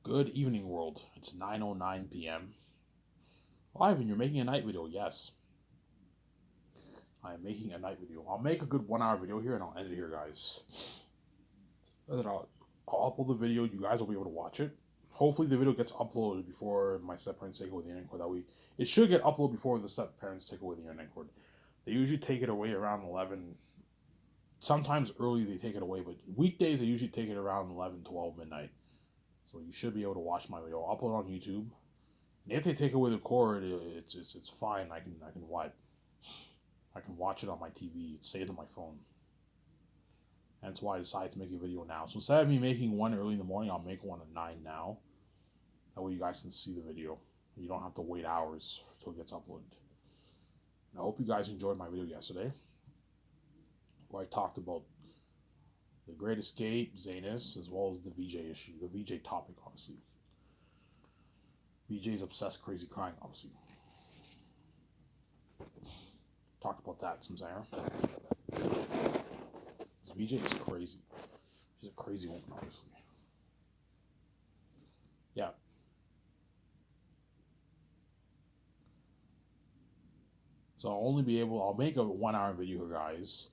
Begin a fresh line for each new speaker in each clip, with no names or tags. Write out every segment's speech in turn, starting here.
Good evening, world. It's 9:09 p.m. Ivan, you're making a night video. Yes, I am making a night video. I'll make a good 1 hour video here and I'll end it here, guys. And then I'll upload the video. You guys will be able to watch it. Hopefully, the video gets uploaded before my step-parents take away the internet cord. That way, it should get uploaded before the step-parents take away the internet cord. They usually take it away around 11. Sometimes early they take it away, but weekdays they usually take it around 11, 12 midnight. So you should be able to watch my video. I'll upload it on YouTube. And if they take away the cord, it's fine. I can watch it on my TV. It's saved on my phone. That's why I decided to make a video now. So instead of me making one early in the morning, I'll make one at 9 now. That way you guys can see the video. You don't have to wait hours until it gets uploaded. And I hope you guys enjoyed my video yesterday, where I talked about the Great Escape, Zaynis, as well as the VJ issue, the VJ topic, obviously. VJ's obsessed, crazy crying, obviously. Talked about that, some Zayner. This VJ is crazy. She's a crazy woman, obviously. Yeah. So I'll make a 1 hour video here, guys.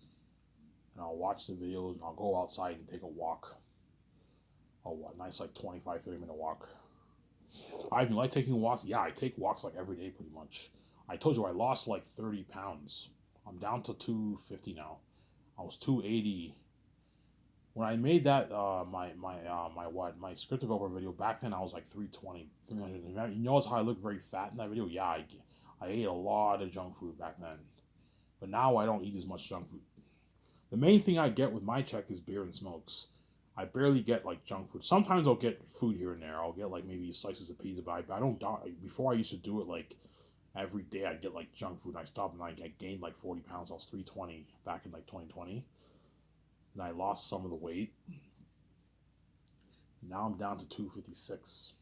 And I'll watch the video and I'll go outside and take a walk. A nice 25, 30-minute walk. I even like taking walks. Yeah, I take walks every day pretty much. I told you I lost 30 pounds. I'm down to 250 now. I was 280. When I made that my script developer video back then, I was 320, 300. You notice how I look very fat in that video? Yeah, I ate a lot of junk food back then. But now I don't eat as much junk food. The main thing I get with my check is beer and smokes. I barely get junk food. Sometimes I'll get food here and there. I'll get maybe slices of pizza, but I don't. Before I used to do it every day. I'd get junk food. And I stopped and I gained 40 pounds. I was 320 back in 2020, and I lost some of the weight. Now I'm down to 256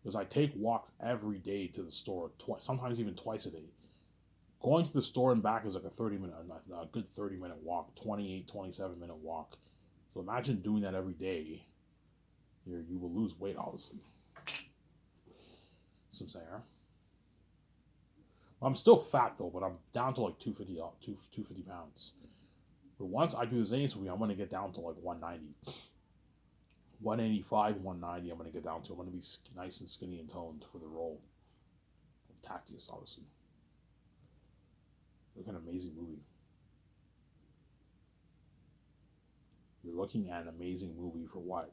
because I take walks every day to the store. Sometimes even twice a day. Going to the store and back is a 30-minute, a good 30-minute walk, 28, 27-minute walk. So imagine doing that every day. You will lose weight, obviously. Some saying, huh? I'm still fat though, but I'm down to 250 pounds. But once I do the Zaynis movie, I'm gonna get down to 190, 185, 190. I'm gonna get down to. I'm gonna be nice and skinny and toned for the role of Tactius, obviously. Look at an amazing movie. You're looking at an amazing movie for what?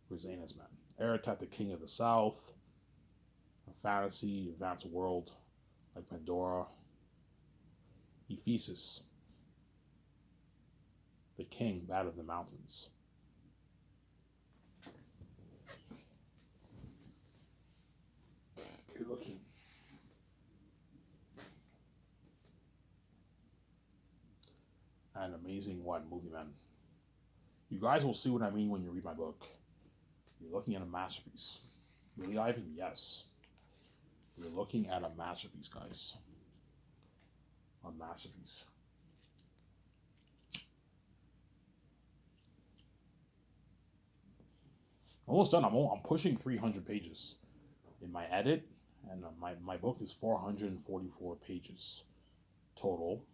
For Zaynis, man. Eratat, the King of the South. A fantasy, advanced world like Pandora. Ephesus, the king, bat of the mountains. You're looking. An amazing movie, man. You guys will see what I mean when you read my book. You're looking at a masterpiece. Really, Ivan? Yes. You're looking at a masterpiece, guys. A masterpiece. Almost done. I'm pushing 300 pages in my edit, and my book is 444 pages total.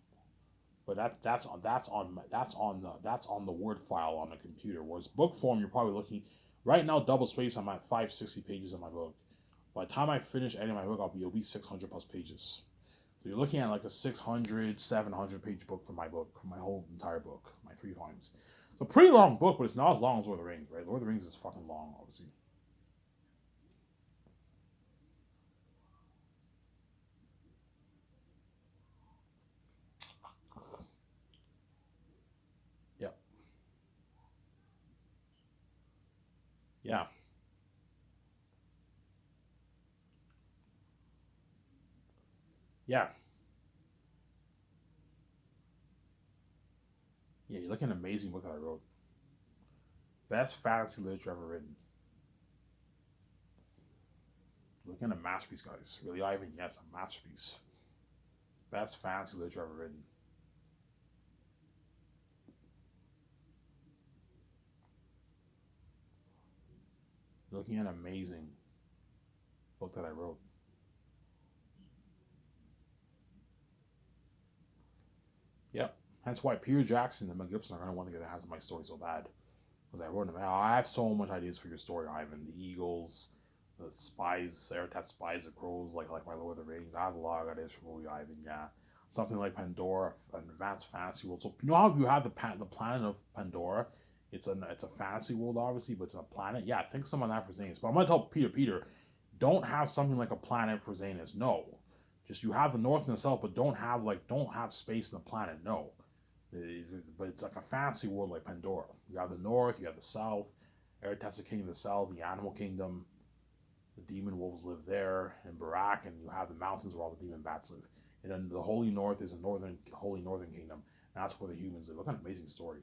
But that's on the Word file on the computer. Whereas book form, you're probably looking right now double space. I'm at 560 pages in my book. By the time I finish editing my book, it'll be 600 plus pages. So you're looking at a 600, 700 page book for my book, for my whole entire book, my 3 volumes. It's a pretty long book, but it's not as long as Lord of the Rings, right? Lord of the Rings is fucking long, obviously. Yeah. Yeah. Yeah. Yeah, you're looking at an amazing book that I wrote. Best fantasy literature ever written. Looking at a masterpiece, guys. Really, Ivan? Yes, a masterpiece. Best fantasy literature ever written. Looking at an amazing book that I wrote. Yep. That's why Peter Jackson and Mel Gibson are going to want to get a hands on my story so bad. Because I wrote them. I have so much ideas for your story, Ivan. The Eagles, the spies, Eretat spies, the crows, like my Lord of the Rings. I have a lot of ideas for movie, Ivan. Yeah, something like Pandora, an advanced fantasy world. So you know how you have the planet of Pandora. It's a fantasy world, obviously, but it's a planet. Yeah, think something like that for Zaynis. But I'm gonna tell Peter, don't have something like a planet for Zaynis. No, just you have the north and the south, but don't have space in the planet. No, but it's like a fantasy world like Pandora. You have the north, you have the south. Eretat's the kingdom of the south, the animal kingdom. The demon wolves live there in Barak, and you have the mountains where all the demon bats live. And then the holy north is a holy northern kingdom. And that's where the humans live. What an amazing story.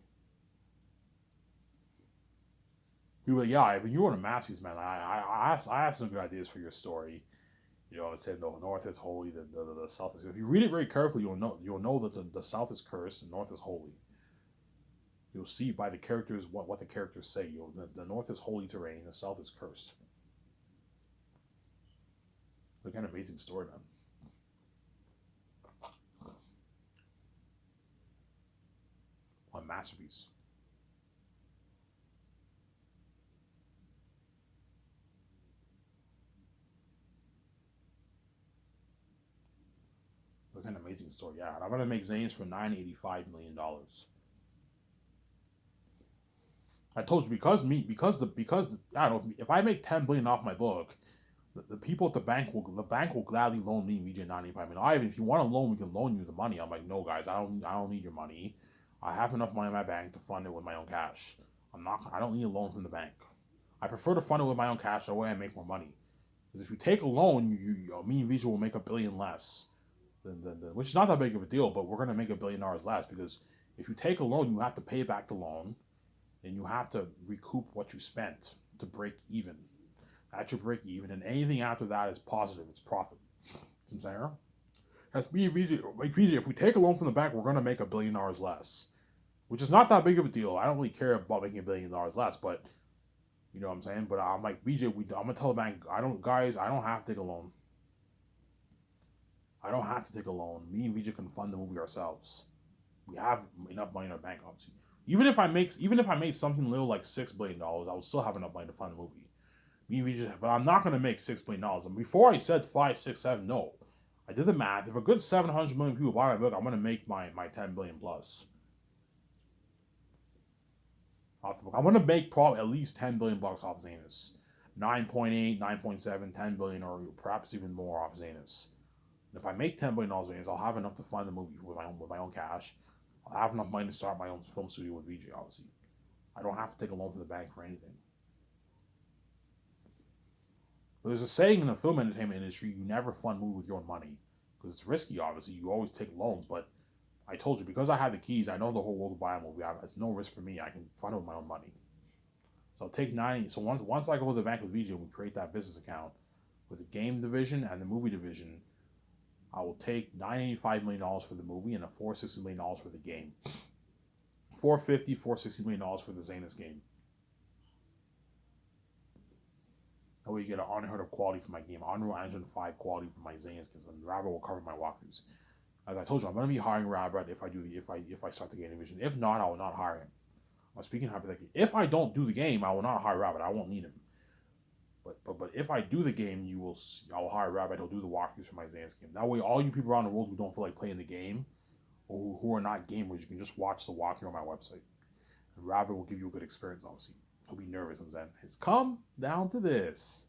People were like, yeah, if you were a masterpiece, man, I have some good ideas for your story. You know, it said the north is holy, the south is. If you read it very carefully, you'll know that the south is cursed and north is holy. You'll see by the characters what the characters say. The north is holy terrain, the south is cursed. Look at an amazing story, man. What a masterpiece. Look at an amazing story. Yeah, and I'm gonna make Zaynis for $985 million. I told you because I don't know if I make 10 billion off my book, the people at the bank will gladly loan me VJ 95 million. Ivan, if you want a loan, we can loan you the money. I'm like, no guys, I don't need your money. I have enough money in my bank to fund it with my own cash. I don't need a loan from the bank. I prefer to fund it with my own cash. That way I make more money. Because if you take a loan, me and VJ will make $1 billion less. Which is not that big of a deal, but we're gonna make $1 billion less because if you take a loan, you have to pay back the loan, and you have to recoup what you spent to break even. That's your break even, and anything after that is positive. It's profit. You know what I'm saying? That's me and VJ. Like VJ, if we take a loan from the bank, we're gonna make $1 billion less, which is not that big of a deal. I don't really care about making $1 billion less, but you know what I'm saying. But I'm like VJ, I'm gonna tell the bank, I don't have to take a loan. I don't have to take a loan. Me and VJ can fund the movie ourselves. We have enough money in our bank, obviously. Even if I make something little like $6 billion, I will still have enough money to fund the movie. Me and VJ, but I'm not gonna make $6 billion. And before I said 5, 6, 7, no. I did the math. If a good 700 million people buy my book, I'm gonna make my 10 billion plus. Off the book. I'm gonna make probably at least 10 billion bucks off Zaynis. 9.8, 9.7, 10 billion, or perhaps even more off Zaynis. If I make $10 billion, I'll have enough to fund the movie with my own cash. I'll have enough money to start my own film studio with VJ, obviously. I don't have to take a loan from the bank for anything. But there's a saying in the film entertainment industry: you never fund movies with your own money because it's risky. Obviously, you always take loans. But I told you, because I have the keys, I know the whole world will buy a movie. It's no risk for me. I can fund it with my own money. So I'll take 90. So once I go to the bank with VJ and we create that business account with the game division and the movie division, I will take $985 million for the movie and $460 million for the game. $460 million for the Zaynis game. That way you get an unheard of quality for my game. Unreal Engine 5 quality for my Zaynis games, and Rabbit will cover my walkthroughs. As I told you, I'm gonna be hiring Rabbit if I start the game division. If not, I will not hire him. I'm speaking hypothetically. If I don't do the game, I will not hire Rabbit. I won't need him. But if I do the game, I will hire Rabbit. He'll do the walkthroughs for my Zaynis game. That way, all you people around the world who don't feel like playing the game, or who are not gamers, you can just watch the walkthrough on my website. And Rabbit will give you a good experience, obviously. He'll be nervous and then it's come down to this.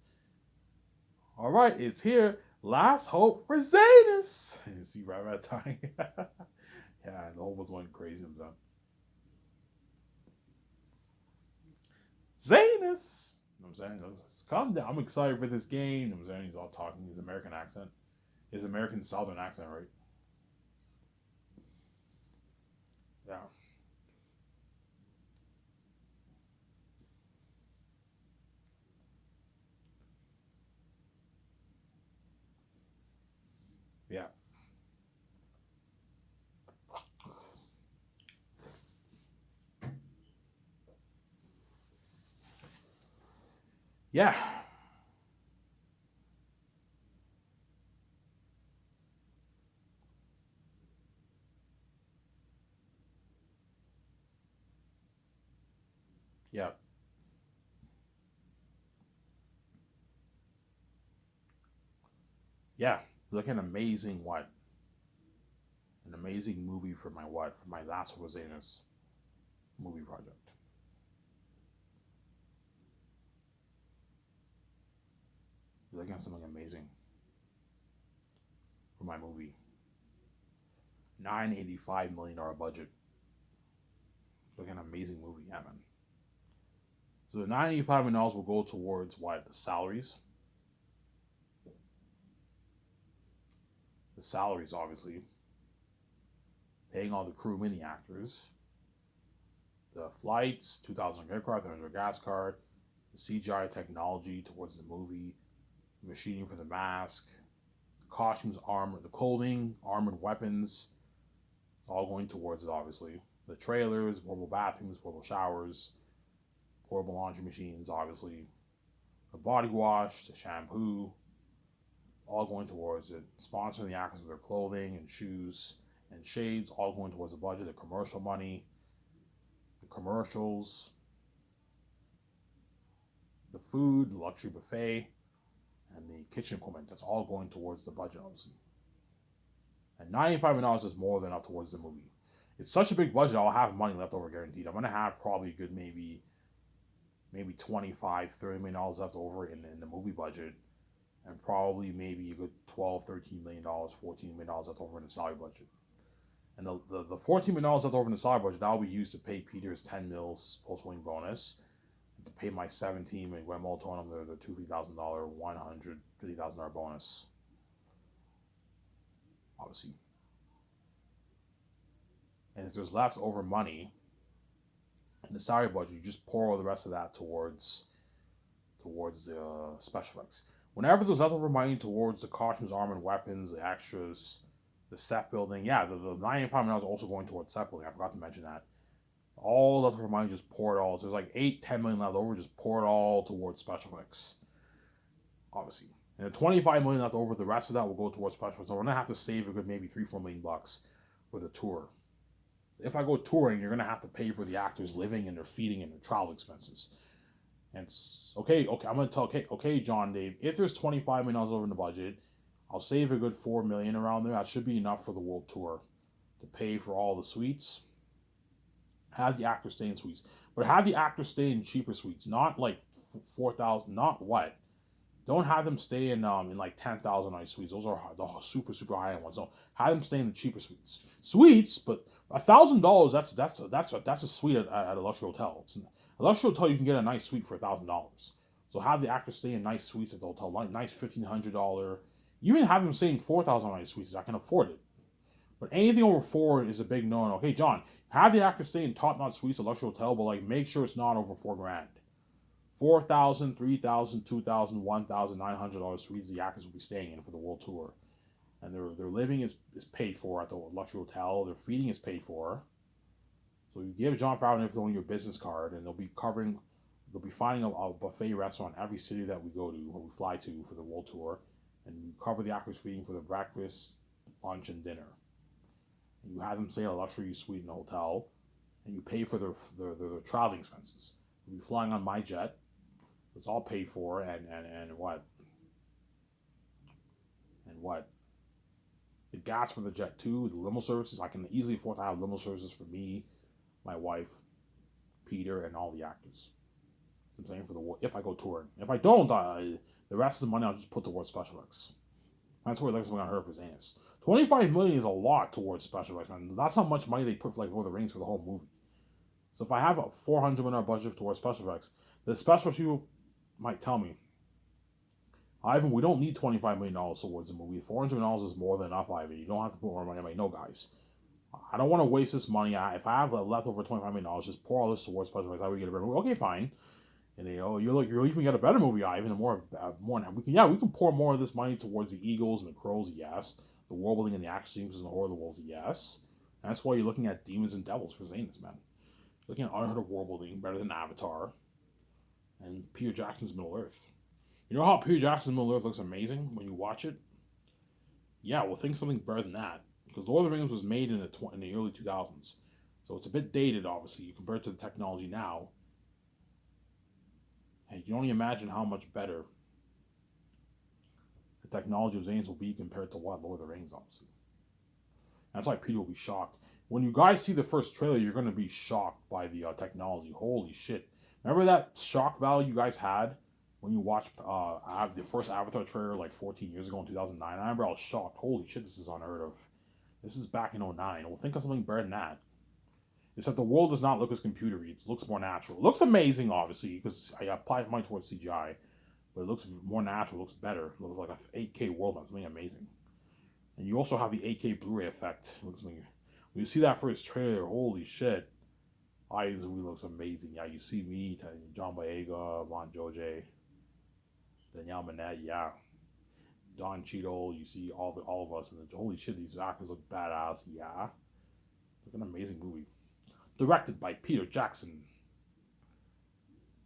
All right, it's here. Last hope for Zaynis. You see Rabbit dying. Yeah, the whole was going crazy himself. Zaynis. You know what I'm saying? Calm down. I'm excited for this game. You know what I'm saying? He's all talking his American accent. His American Southern accent, right? Yeah. Yeah. Yeah, yeah, yeah. Like an amazing what? An amazing movie for my what? For my last of Zaynis movie project. You're looking at something amazing for my movie. $985 million budget. Like an amazing movie, yeah, man. So the $985 million will go towards what? The salaries. The salaries, obviously. Paying all the crewmen, the actors, the flights, 2,000 aircraft, 300 gas card, the CGI technology towards the movie, the machining for the mask, the costumes, armor, the clothing, armored weapons. It's all going towards it, obviously. The trailers, portable bathrooms, portable showers, portable laundry machines, obviously. The body wash, the shampoo, all going towards it. Sponsoring the actors with their clothing and shoes and shades, all going towards the budget. The commercial money, the commercials, the food, the luxury buffet, and the kitchen equipment. That's all going towards the budget, obviously. And $95 is more than enough towards the movie. It's such a big budget, I'll have money left over guaranteed. I'm gonna have probably a good maybe 25, $30 million left over in the movie budget, and probably maybe a good 12, $13 million, $14 million left over in the salary budget. And the $14 million left over in the salary budget, that will be used to pay Peter's 10 mils post-wing bonus, to pay my 17 and Guillermo told him the $250,000, $150,000 bonus. Obviously. And if there's leftover money in the salary budget, you just pour all the rest of that towards the special effects. Whenever there's leftover money towards the costumes, armor, and weapons, the extras, the set building, yeah, the $95 million is also going towards set building. I forgot to mention that. All leftover money, just pour it all. So there's like 8, 10 million left over, just pour it all towards special effects. Obviously. And the 25 million left over, the rest of that will go towards special effects. So we're gonna have to save a good maybe $3, 4 million for the tour. If I go touring, you're gonna have to pay for the actors living and their feeding and their travel expenses. And it's, okay, I'm gonna tell okay, John Dave, if there's $25 million over in the budget, I'll save a good 4 million around there. That should be enough for the world tour to pay for all the suites. Have the actors stay in suites, but have the actors stay in cheaper suites, not like 4,000. Not what? Don't have them stay in like 10,000 suites. Those are the super high end ones. No, have them stay in the cheaper suites, but $1,000. That's a suite at a luxury hotel. It's a luxury hotel. You can get a nice suite for $1,000. So have the actors stay in nice suites at the hotel, like nice $1,500. Even have them stay in 4,000 suites. I can afford it. But anything over four is a big no-no. Okay, John, have the actors stay in top-notch suites at luxury hotel, but like make sure it's not over $4,000. 4,000, 3,000, 2,000, 1,900 suites the actors will be staying in for the world tour, and their living is paid for at the luxury hotel. Their feeding is paid for. So you give John Favreau and everything on your business card, and they'll be finding a buffet restaurant in every city that we go to or we fly to for the world tour, and you cover the actors' feeding for their breakfast, lunch, and dinner. And you have them stay in a luxury suite in the hotel, and you pay for their traveling expenses. You'll be flying on my jet. It's all paid for, and what the gas for the jet too, the limo services. I can easily afford to have limo services for me, my wife, Peter, and all the actors. I'm saying for the if I go touring. If I don't, the rest of the money I'll just put towards special effects. That's where like something I heard for Zaynis. 25 million is a lot towards special effects, man. That's how much money they put for like Lord of the Rings for the whole movie. So if I have a $400 million budget towards special effects, the special effects people might tell me, Ivan, we don't need $25 million towards the movie. $400 is more than enough, Ivan. You don't have to put more money. I'm like, no, guys. I don't want to waste this money. If I have leftover $25 million, just pour all this towards special effects. I would get a better movie. Okay, fine. And you're even get a better movie, Ivan. And more we can pour more of this money towards the Eagles and the Crows. Yes, the world building and the action scenes and the horror of the worlds. Yes, and that's why you're looking at Demons and Devils for Zaynis, man. You're looking at Unheard of world building better than Avatar. and Peter Jackson's Middle Earth. You know how Peter Jackson's Middle Earth looks amazing when you watch it? Yeah, well, think something better than that. Because Lord of the Rings was made in the early 2000s. So it's a bit dated, obviously, compared to the technology now. And you can only imagine how much better the technology of Zaynis will be compared to what Lord of the Rings, obviously. That's why Peter will be shocked. When you guys see the first trailer, you're going to be shocked by the technology. Holy shit. Remember that shock value you guys had when you watched the first Avatar trailer like 14 years ago in 2009? I remember I was shocked. Holy shit, this is unheard of. This is back in 2009. Well, think of something better than that. Except the world does not look as computery. It looks more natural. It looks amazing, obviously, because I applied mine towards CGI. But it looks more natural. It looks better. It looks like an 8K world. That's something amazing. And you also have the 8K Blu-ray effect. It looks like, when you see that first trailer, holy shit. Eyes looks amazing. Yeah, you see me, John Boyega, Von Joje, Danielle Minette, yeah. Don Cheadle, you see all of us, and holy shit, these actors look badass, yeah. Look an amazing movie. Directed by Peter Jackson,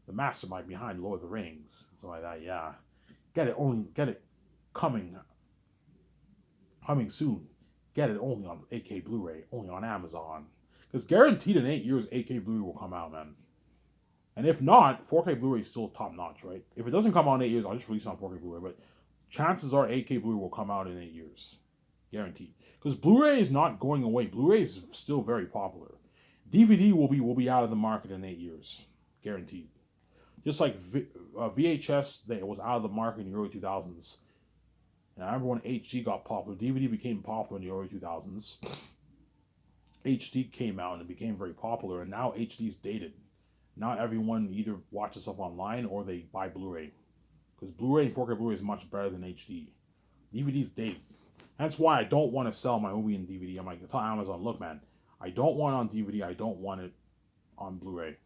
the mastermind behind Lord of the Rings, something like that, yeah. Get it coming soon. Get it only on 8K Blu-ray, only on Amazon. Because guaranteed in 8 years, 8K Blu-ray will come out, man. And if not, 4K Blu-ray is still top notch, right? If it doesn't come out in 8 years, I'll just release it on 4K Blu-ray. But chances are 8K Blu-ray will come out in 8 years. Guaranteed. Because Blu-ray is not going away. Blu-ray is still very popular. DVD will be out of the market in 8 years. Guaranteed. Just like VHS, that was out of the market in the early 2000s. And I remember when HD got popular. DVD became popular in the early 2000s. HD came out and it became very popular. And now HD's dated. Not everyone either watches stuff online or they buy Blu-ray. Because Blu-ray and 4K Blu-ray is much better than HD. DVD's dated. That's why I don't want to sell my movie in DVD. I'm like, tell Amazon, look, man, I don't want it on DVD. I don't want it on Blu-ray.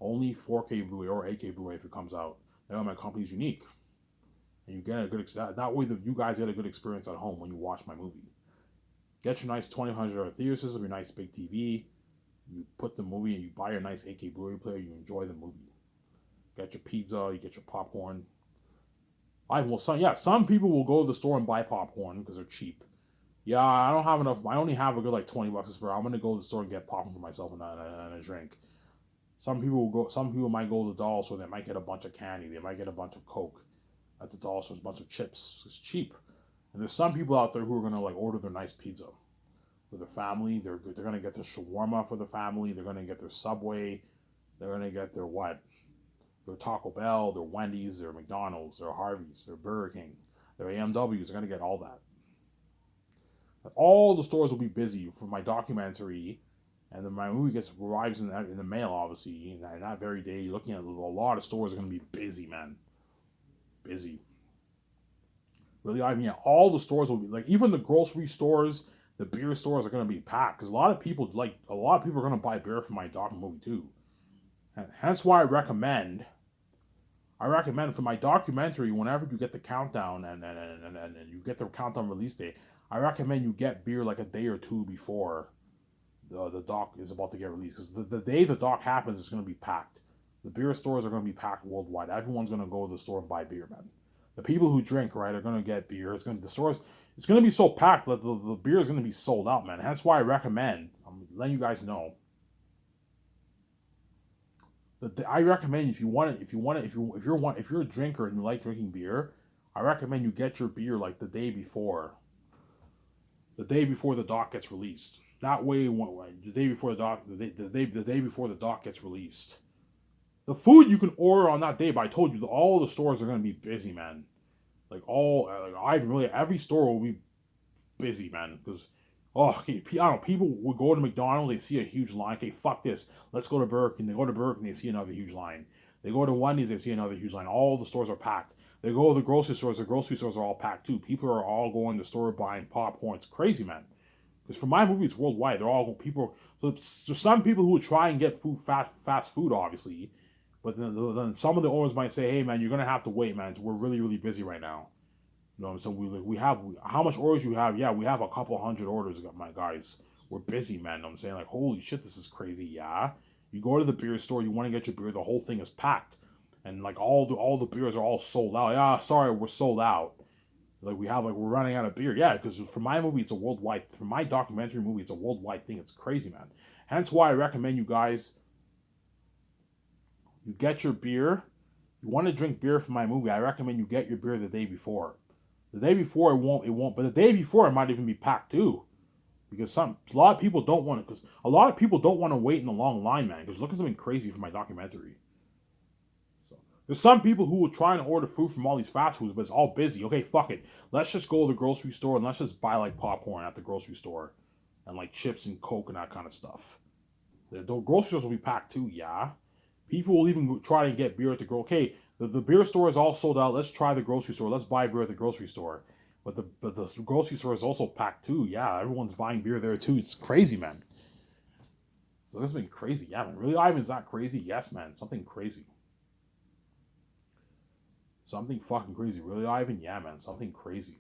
Only 4K Blu-ray or 8K Blu-ray if it comes out. That way my company's unique. And you get a good that way you guys get a good experience at home when you watch my movie. Get your nice $2,100 theater system, your nice big TV. You put the movie and you buy your nice 8K Blu-ray player. You enjoy the movie. Get your pizza. You get your popcorn. Some people will go to the store and buy popcorn because they're cheap. Yeah, I don't have enough. I only have a good like $20 to spare. I'm gonna go to the store and get popcorn for myself and a drink. Some people might go to the dollar store. They might get a bunch of candy. They might get a bunch of Coke. At the dollar store, a bunch of chips. It's cheap. And there's some people out there who are gonna like order their nice pizza for their family. They're gonna get their shawarma for the family. They're gonna get their Subway. They're gonna get their what? Their Taco Bell, their Wendy's, their McDonald's, their Harvey's, their Burger King, their AMW's. They're gonna get all that. All the stores will be busy for my documentary, and then my movie arrives in the mail, obviously, and that very day. You're looking at a lot of stores are gonna be busy, man. Busy. Really, I mean, all the stores will be like, even the grocery stores, the beer stores are gonna be packed because a lot of people are gonna buy beer for my doc movie too. And hence why I recommend for my documentary, whenever you get the countdown and you get the countdown release date, I recommend you get beer like a day or two before the doc is about to get released. Because the day the doc happens, it's going to be packed. The beer stores are going to be packed worldwide. Everyone's going to go to the store and buy beer, man. The people who drink, right, are going to get beer. It's going to be so packed that the beer is going to be sold out, man. That's why I recommend. I'm letting you guys know. I recommend if you're a drinker and you like drinking beer, I recommend you get your beer like the day before the doc gets released. That way, the day before the day before the doc gets released. The food you can order on that day, but I told you all the stores are gonna be busy, man. Every store will be busy, man, because. Oh, okay, I don't know. People would go to McDonald's, they see a huge line. Okay, fuck this. Let's go to Burger King. They go to Burger King, they see another huge line. They go to Wendy's, they see another huge line. All the stores are packed. They go to the grocery stores are all packed too. People are all going to the store buying popcorn. It's crazy, man. Because for my movie, it's worldwide. They're all people. So there's some people who would try and get food, fast food, obviously. But then some of the owners might say, hey, man, you're going to have to wait, man. We're really, really busy right now. You know, so we have how much orders you have? Yeah, we have a couple hundred orders, my guys. We're busy, man. You know what I'm saying, like, holy shit, this is crazy. Yeah, you go to the beer store, you want to get your beer, the whole thing is packed. and like all the beers are all sold out. Yeah, sorry, we're sold out. Like we're running out of beer. Yeah, because for my movie, it's a worldwide. For my documentary movie, it's a worldwide thing. It's crazy, man. Hence why I recommend you guys. You get your beer. You want to drink beer for my movie? I recommend you get your beer the day before. The day before it won't. But the day before it might even be packed too. Because a lot of people don't want it. Because a lot of people don't want to wait in a long line, man. Because look at something crazy for my documentary. So there's some people who will try and order food from all these fast foods, but it's all busy. Okay, fuck it. Let's just go to the grocery store and let's just buy like popcorn at the grocery store, and like chips and Coke and that kind of stuff. The grocery stores will be packed too. Yeah, people will even try to get beer at the okay. The beer store is all sold out. Let's try the grocery store. Let's buy beer at the grocery store. But the grocery store is also packed too. Yeah, everyone's buying beer there too. It's crazy, man. This has been crazy. Yeah, man. Really, Ivan's not crazy. Yes, man. Something crazy. Something fucking crazy. Really, Ivan? Yeah, man. Something crazy.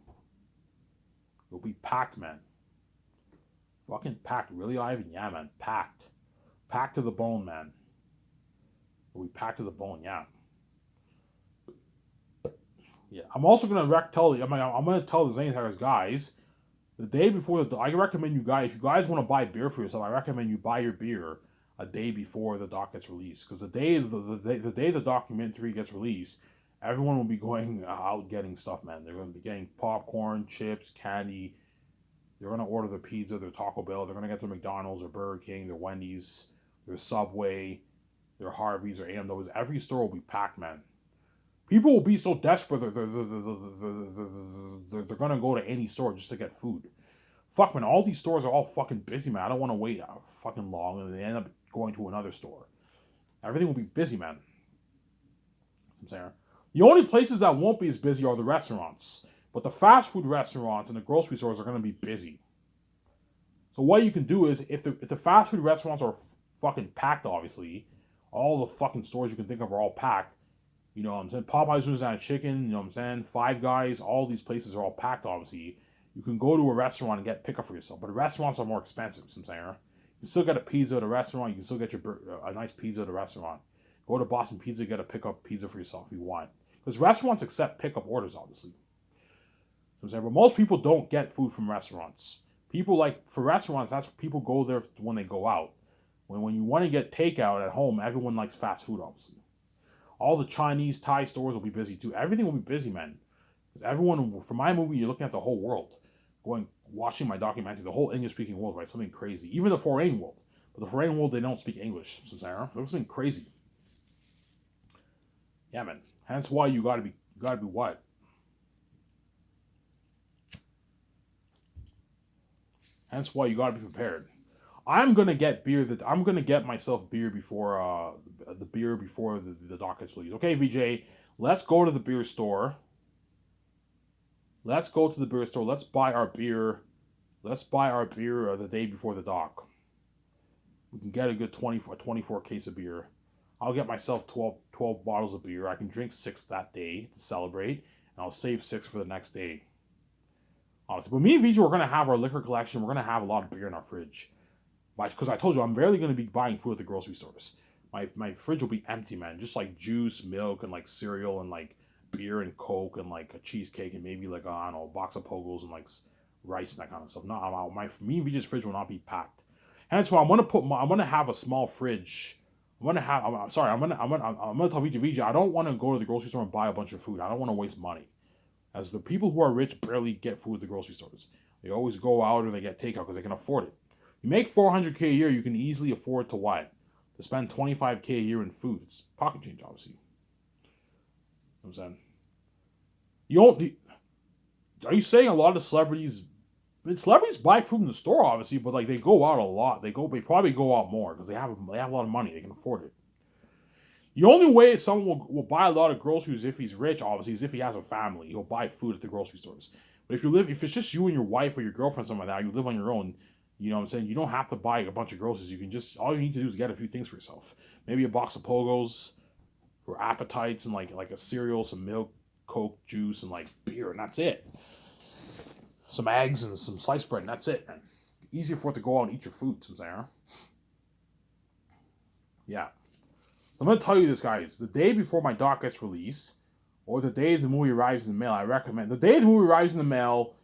It'll be packed, man. Fucking packed. Really, Ivan? Yeah, man. Packed. Packed to the bone, man. It'll be packed to the bone. Yeah. Yeah. I'm also gonna tell you. I'm gonna tell the Zaynis guys. The day before I recommend you guys. If you guys want to buy beer for yourself, I recommend you buy your beer a day before the doc gets released. Because the day the documentary gets released, everyone will be going out getting stuff, man. They're going to be getting popcorn, chips, candy. They're going to order their pizza, their Taco Bell. They're going to get their McDonald's, their Burger King, their Wendy's, their Subway, their Harvey's, their A&W's. Every store will be packed, man. People will be so desperate they're going to go to any store just to get food. Fuck, man, all these stores are all fucking busy, man. I don't want to wait fucking long and they end up going to another store. Everything will be busy, man. I'm saying. The only places that won't be as busy are the restaurants. But the fast food restaurants and the grocery stores are going to be busy. So what you can do is, if the fast food restaurants are fucking packed, obviously, all the fucking stores you can think of are all packed. You know what I'm saying? Popeyes was out of chicken, you know what I'm saying? Five Guys, all these places are all packed, obviously. You can go to a restaurant and get pickup for yourself. But the restaurants are more expensive, you know what I'm saying? You still get a pizza at a restaurant. You can still get a nice pizza at a restaurant. Go to Boston Pizza, get a pickup pizza for yourself if you want. Because restaurants accept pickup orders, obviously. You know what I'm saying? But most people don't get food from restaurants. People for restaurants, that's people go there when they go out. When you want to get takeout at home, everyone likes fast food, obviously. All the Chinese, Thai stores will be busy too. Everything will be busy, man. Because everyone, for my movie, you're looking at the whole world. Watching my documentary, the whole English-speaking world, right? Something crazy. Even the foreign world. But the foreign world, they don't speak English. So Sarah, it was something crazy. Yeah, man. Hence why you gotta be what? Hence why you gotta be prepared. I'm gonna get myself beer before the doc gets released. Okay, VJ, let's go to the beer store. Let's go to the beer store. Let's buy our beer. Let's buy our beer the day before the doc. We can get a good 24 case of beer. I'll get myself 12 bottles of beer. I can drink 6 that day to celebrate, and I'll save 6 for the next day. Honestly. But me and VJ, we're going to have our liquor collection. We're going to have a lot of beer in our fridge. Because I told you, I'm barely going to be buying food at the grocery stores. My fridge will be empty, man. Just like juice, milk, and like cereal, and like beer and Coke, and like a cheesecake, and maybe like, I don't know, a box of Pogos, and like rice and that kind of stuff. No, me and VJ's fridge will not be packed. Hence why I'm gonna have a small fridge. I'm gonna tell VJ, I don't want to go to the grocery store and buy a bunch of food. I don't want to waste money. As the people who are rich barely get food at the grocery stores. They always go out or they get takeout because they can afford it. You make $400K a year, you can easily afford to what? To spend $25K a year in food. It's pocket change, obviously. You know what I'm saying? Are you saying a lot of celebrities? Celebrities buy food in the store, obviously, but like they go out a lot. They probably go out more because they have a lot of money. They can afford it. The only way someone will buy a lot of groceries if he's rich, obviously, is if he has a family. He'll buy food at the grocery stores. But if it's just you and your wife or your girlfriend, something like that, you live on your own. You know what I'm saying? You don't have to buy a bunch of groceries. All you need to do is get a few things for yourself. Maybe a box of Pogos for appetites and like a cereal, some milk, Coke, juice, and like beer, and that's it. Some eggs and some sliced bread, and that's it, man. Easier for it to go out and eat your food, Sarah. Yeah. I'm gonna tell you this, guys. The day before my doc gets released, or the day the movie arrives in the mail, I recommend the day the movie arrives in the mail.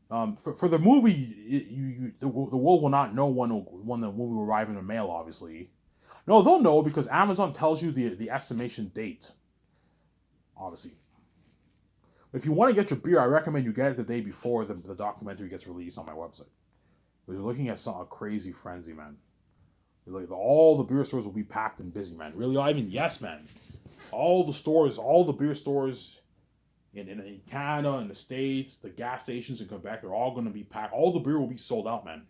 For the movie, the world will not know when the movie will arrive in the mail. Obviously, no, they'll know because Amazon tells you the estimation date. Obviously, if you want to get your beer, I recommend you get it the day before the documentary gets released on my website. Because you're looking at a crazy frenzy, man. Like, all the beer stores will be packed and busy, man. Really, Ivan? Yes, man. All the stores, all the beer stores in Canada, in the States, the gas stations in Quebec, they're all going to be packed. All the beer will be sold out, man.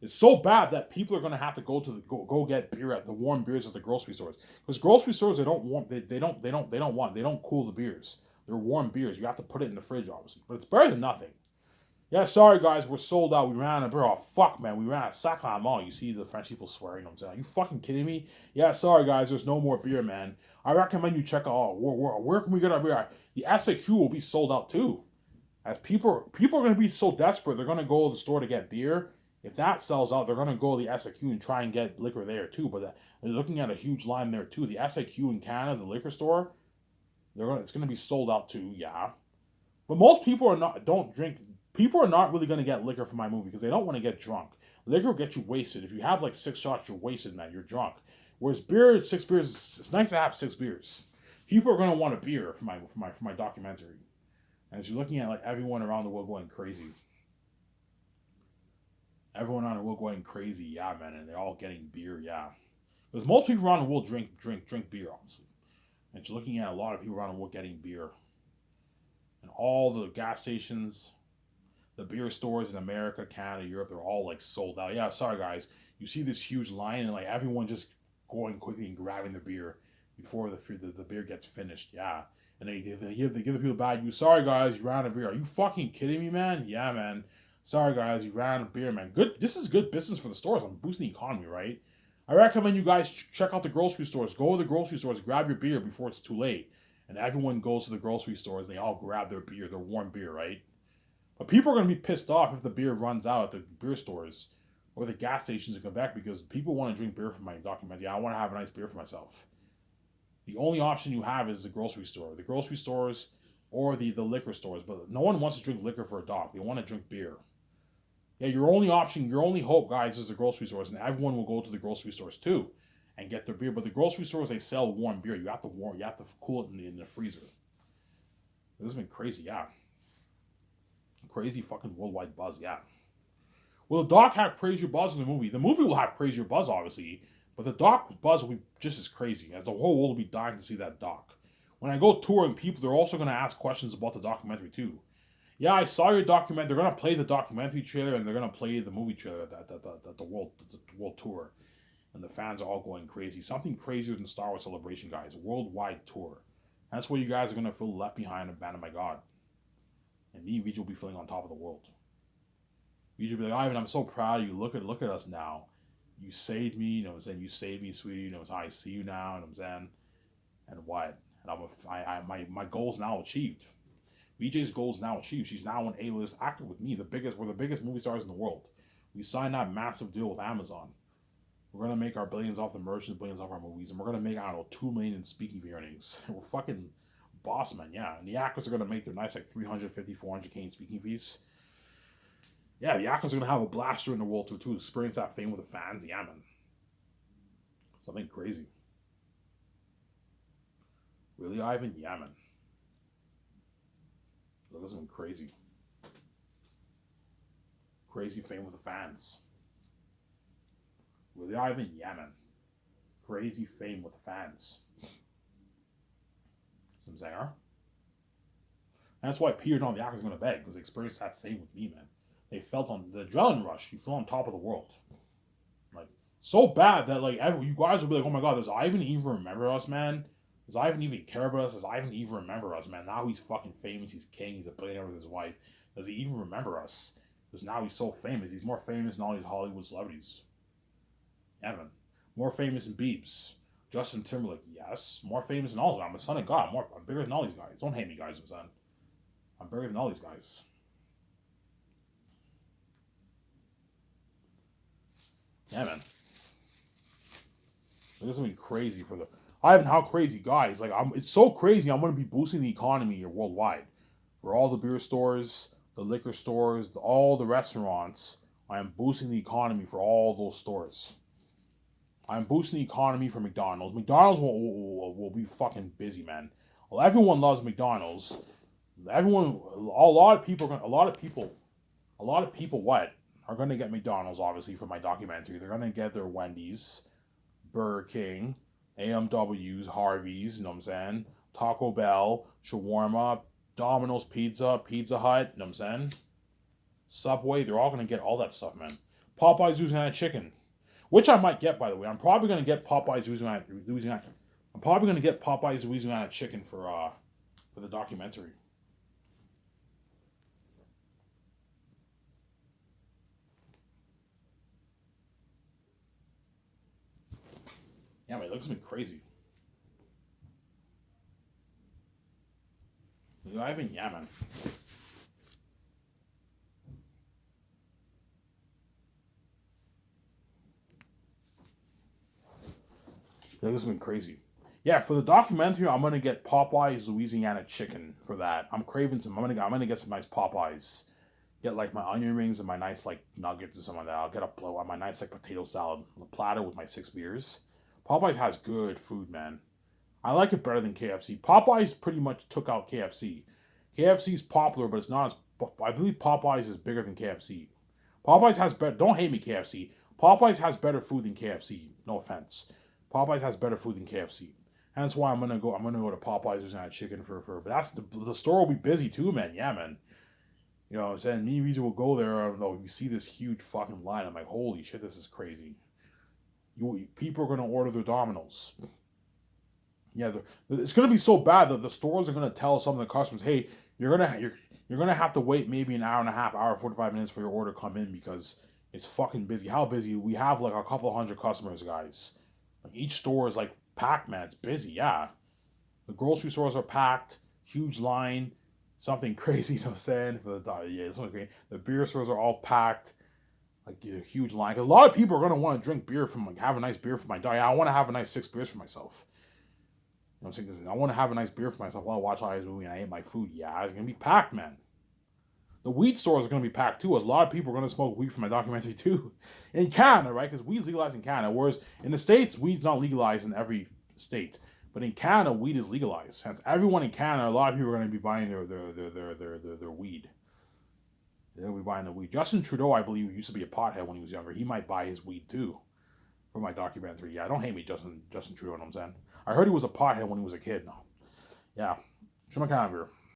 It's so bad that people are going to have to go get beer at the warm beers at the grocery stores. Because grocery stores, they don't cool the beers. They're warm beers. You have to put it in the fridge, obviously. But it's better than nothing. Yeah, sorry guys, we're sold out. We ran out of beer. Oh fuck, man, we ran out of sacrament. You see the French people swearing. I'm saying, are you fucking kidding me? Yeah, sorry guys, there's no more beer, man. I recommend you check out. Oh, where can we get our beer? The SAQ will be sold out too. As people are going to be so desperate, they're going to go to the store to get beer. If that sells out, they're going to go to the SAQ and try and get liquor there too. But they're looking at a huge line there too. The SAQ in Canada, the liquor store, it's going to be sold out too. Yeah, but most people don't drink. People are not really going to get liquor for my movie because they don't want to get drunk. Liquor will get you wasted. If you have like 6 shots, you're wasted, man. You're drunk. Whereas beer, 6 beers, it's nice to have 6 beers. People are going to want a beer for my documentary. And as you're looking at like everyone around the world going crazy. Everyone around the world going crazy, yeah, man, and they're all getting beer, yeah. Because most people around the world drink beer, obviously. And you're looking at a lot of people around the world getting beer. And all the gas stations, the beer stores in America, Canada, Europe, they're all like sold out. Yeah, sorry guys. You see this huge line and like everyone just going quickly and grabbing the beer before the beer gets finished. Yeah. And they give the people bad news. Sorry guys, you ran out of beer. Are you fucking kidding me, man? Yeah, man. Sorry guys, you ran out of beer, man. Good. This is good business for the stores. I'm boosting the economy, right? I recommend you guys check out the grocery stores. Go to the grocery stores, grab your beer before it's too late. And everyone goes to the grocery stores. They all grab their beer, their warm beer, right? But people are going to be pissed off if the beer runs out at the beer stores or the gas stations in Quebec because people want to drink beer for my documentary. Yeah, I want to have a nice beer for myself. The only option you have is the grocery store. The grocery stores or the liquor stores. But no one wants to drink liquor for a doc. They want to drink beer. Yeah, your only option, your only hope, guys, is the grocery stores. And everyone will go to the grocery stores too and get their beer. But the grocery stores, they sell warm beer. You have to cool it in the freezer. This has been crazy, yeah. Crazy fucking worldwide buzz, yeah. Will the doc have crazier buzz in the movie? The movie will have crazier buzz, obviously, but the doc buzz will be just as crazy, as the whole world will be dying to see that doc. When I go touring, people, they're also going to ask questions about the documentary, too. Yeah, I saw your documentary. They're going to play the documentary trailer, and they're going to play the movie trailer at the world tour. And the fans are all going crazy. Something crazier than Star Wars Celebration, guys. Worldwide tour. That's where you guys are going to feel left behind and abandoned by God. And me and Vijay will be feeling on top of the world. Vijay will be like, Ivan, I'm so proud of you. Look at us now. You saved me, you know what I'm saying? You saved me, sweetie. You know what I'm saying? I see you now, you know what I'm saying? And what? And my goal's now achieved. Vijay's goal's now achieved. She's now an A-list actor with me. We're the biggest movie stars in the world. We signed that massive deal with Amazon. We're gonna make our billions off the merch and billions off our movies, and we're gonna make, I don't know, $2 million in speaking fee earnings. We're fucking boss man, yeah. And the actors are gonna make a nice like 350, 400K in speaking fees. Yeah, the actors are gonna have a blaster in the world to experience that fame with the fans. Yeah, man. Something crazy. Really, Ivan? Yeah, man. Look, this has been crazy. Crazy fame with the fans. Really, Ivan? Yeah, man. Crazy fame with the fans. Some saying, huh? That's why Peter and all the actors are gonna beg, because they experienced that fame with me, man. They felt on the adrenaline rush. You feel on top of the world. Like, so bad that, like, you guys will be like, oh my god, does Ivan even remember us, man? Does Ivan even care about us? Does Ivan even remember us, man? Now he's fucking famous. He's king. He's a billionaire with his wife. Does he even remember us? Because now he's so famous. He's more famous than all these Hollywood celebrities. Yeah, man. More famous than Biebs. Justin Timberlake, yes. More famous than all of them. I'm a son of God. I'm bigger than all these guys. Don't hate me, guys, I'm son. I'm bigger than all these guys. Yeah, man. This is gonna be crazy for the. I haven't how crazy guys like It's so crazy. I'm gonna be boosting the economy worldwide for all the beer stores, the liquor stores, all the restaurants. I am boosting the economy for all those stores. I'm boosting the economy for McDonald's. McDonald's will be fucking busy, man. Well, everyone loves McDonald's. Everyone, a lot of people, a lot of people, what are going to get McDonald's? Obviously, for my documentary, they're going to get their Wendy's, Burger King, AMW's, Harvey's. You know what I'm saying? Taco Bell, shawarma, Domino's Pizza, Pizza Hut. You know what I'm saying? Subway. They're all going to get all that stuff, man. Popeyes Louisiana chicken, which I might get, by the way. I'm probably going to get Popeyes Louisiana. I'm probably going to get Popeyes Louisiana chicken for the documentary. Yeah, man, it looks like crazy. Ivan, yeah, man. It looks like crazy. Yeah, for the documentary, I'm gonna get Popeyes Louisiana chicken for that. I'm craving some. I'm gonna get some nice Popeyes. Get like my onion rings and my nice like nuggets or something like that. I'll get a blow on my nice like potato salad, a platter with my 6 beers. Popeyes has good food, man. I like it better than KFC. Popeyes pretty much took out KFC. KFC's popular, but it's not as. I believe Popeyes is bigger than KFC. Popeyes has better. Don't hate me, KFC. Popeyes has better food than KFC. No offense. Popeyes has better food than KFC. Hence why I'm gonna go. I'm gonna go to Popeyes and have chicken for. But that's the store will be busy too, man. Yeah, man. You know what I'm saying? Me and Weezer will go there. I don't know. You see this huge fucking line. I'm like, holy shit, this is crazy. People are gonna order their Domino's. Yeah, it's gonna be so bad that the stores are gonna tell some of the customers, "Hey, you're gonna have to wait maybe an hour and a half, hour 45 minutes for your order to come in because it's fucking busy." How busy? We have like a couple hundred customers, guys. Like each store is like packed, man. It's busy. Yeah, the grocery stores are packed. Huge line. Something crazy. You know what I'm saying? For the yeah, it's something crazy. The beer stores are all packed. Like a huge line. Because a lot of people are gonna want to drink beer from like have a nice beer for my diet. I want to have a nice 6 beers for myself. You know what I'm saying? I want to have a nice beer for myself while I watch Eyes movie and I eat my food. Yeah, it's gonna be packed, man. The weed stores are gonna be packed too. As a lot of people are gonna smoke weed for my documentary too. In Canada, right? Because weed's legalized in Canada, whereas in the states, weed's not legalized in every state. But in Canada, weed is legalized. Hence, everyone in Canada, a lot of people are gonna be buying their weed. They'll be buying the weed. Justin Trudeau, I believe, used to be a pothead when he was younger. He might buy his weed too for my documentary. Yeah, don't hate me, Justin Trudeau. You know what I'm saying? I heard he was a pothead when he was a kid. No. Yeah. Shut my camera.